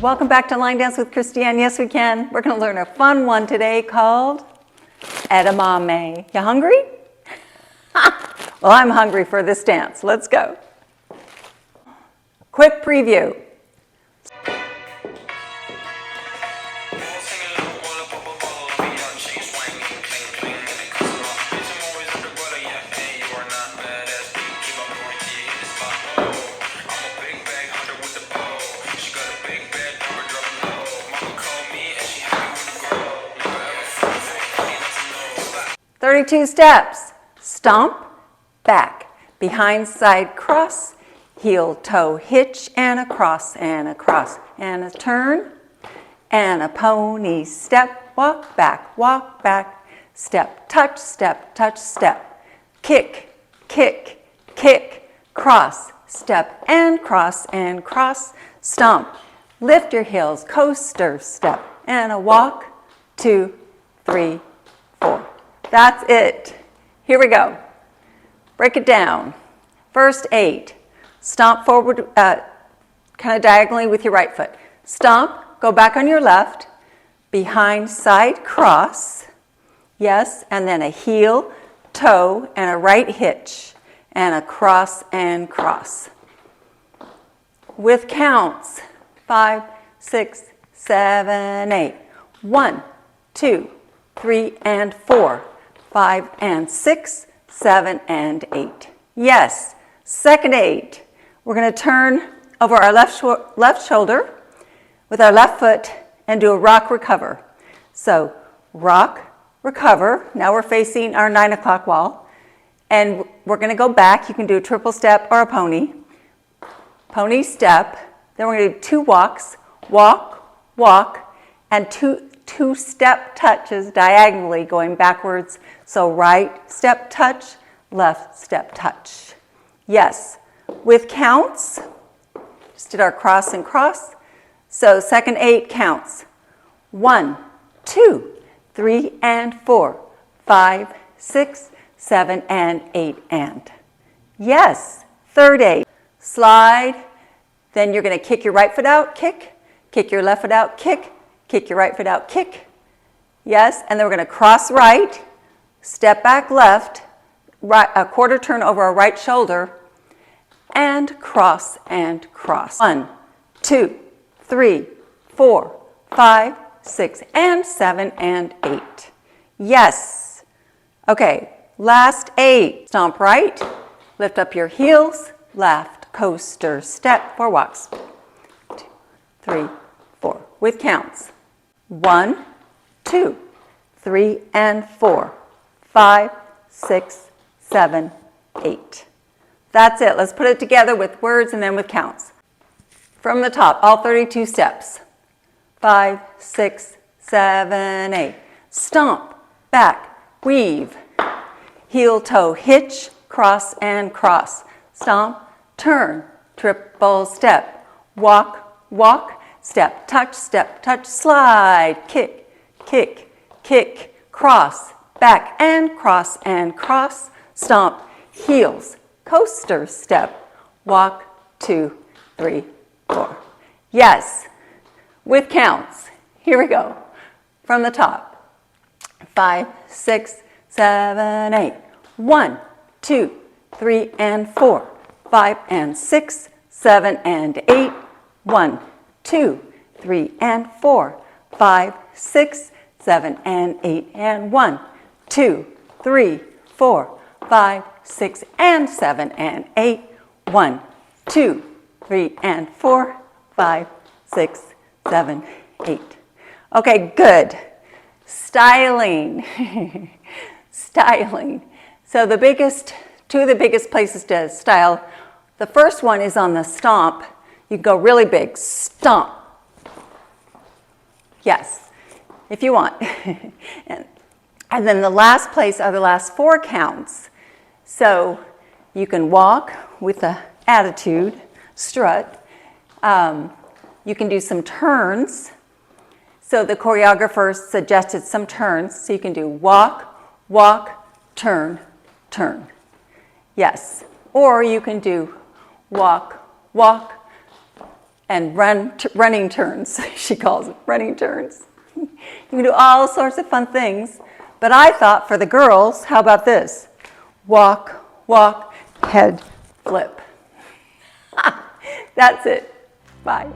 Welcome back to Line Dance with Christiane. Yes, we can. We're going to learn a fun one today called EDAMAME. You hungry? Well, I'm hungry for this dance. Let's go. Quick preview. "32 steps. Stomp, back, behind side cross, heel toe hitch, and a cross, and a cross, and a turn, and a pony step, walk, step, touch, step, kick, kick, kick, cross, step, and cross, stomp, lift your heels, coaster step, and a walk, 2, 3, 4. That's it. Here we go. Break it down. First 8. Stomp forward, kind of diagonally with your right foot. Stomp, go back on your left, behind side cross, yes, and then a heel, toe, and a right hitch, and a cross and cross. With counts, 5, 6, 7, 8. 1, 2, 3, and 4. 5 and 6, 7 and 8. Yes, second 8. We're going to turn over our left shoulder with our left foot and do a rock recover. So rock, recover. Now we're facing our 9 o'clock wall. And we're going to go back. You can do a triple step or a pony. Pony step. Then we're going to do 2 walks. Walk, walk, and two step touches diagonally going backwards. So right step touch, left step touch. Yes, with counts, just did our cross and cross. So second 8 counts. 1, 2, 3, and 4, 5, 6, 7, and 8, and. Yes, third 8. Slide, then you're going to kick your right foot out, kick your left foot out, kick your right foot out, kick. Yes, and then we're going to cross right, step back left, right, a quarter turn over our right shoulder, and cross and cross. 1, 2, 3, 4, 5, 6, and 7, and 8. Yes. Okay, last 8. Stomp right, lift up your heels, left, coaster, step, 4 walks. 2, 3, 4. With counts. 1, 2, 3, and 4, 5, 6, 7, 8. That's it. Let's put it together with words and then with counts. From the top, all 32 steps. 5, 6, 7, 8. Stomp, back, weave, heel, toe, hitch, cross, and cross. Stomp, turn, triple step, walk, walk, step, touch, slide, kick, kick, kick, cross, back, and cross, stomp, heels, coaster step, walk, 2, 3, 4. Yes, with counts. Here we go. From the top. 5, 6, 7, 8. 1, 2, 3, and 4. 5 and 6, 7 and 8. 1, 2, 3, and 4. 5, 6, 7, and 8, and 1, 2, 3, 4, 5, 6, and 7, and 8. 1, 2, 3, and 4, 5, 6, 7, 8. Okay, good. Styling. Styling. So two of the biggest places to style, the first one is on the stomp. You go really big, stomp. Yes, if you want. And then the last place are the last 4 counts. So you can walk with the attitude, strut. You can do some turns. So the choreographer suggested some turns. So you can do walk, walk, turn, turn. Yes. Or you can do walk, walk, and running turns, she calls it, running turns. You can do all sorts of fun things, but I thought for the girls, how about this? Walk, walk, head, flip. That's it. Bye.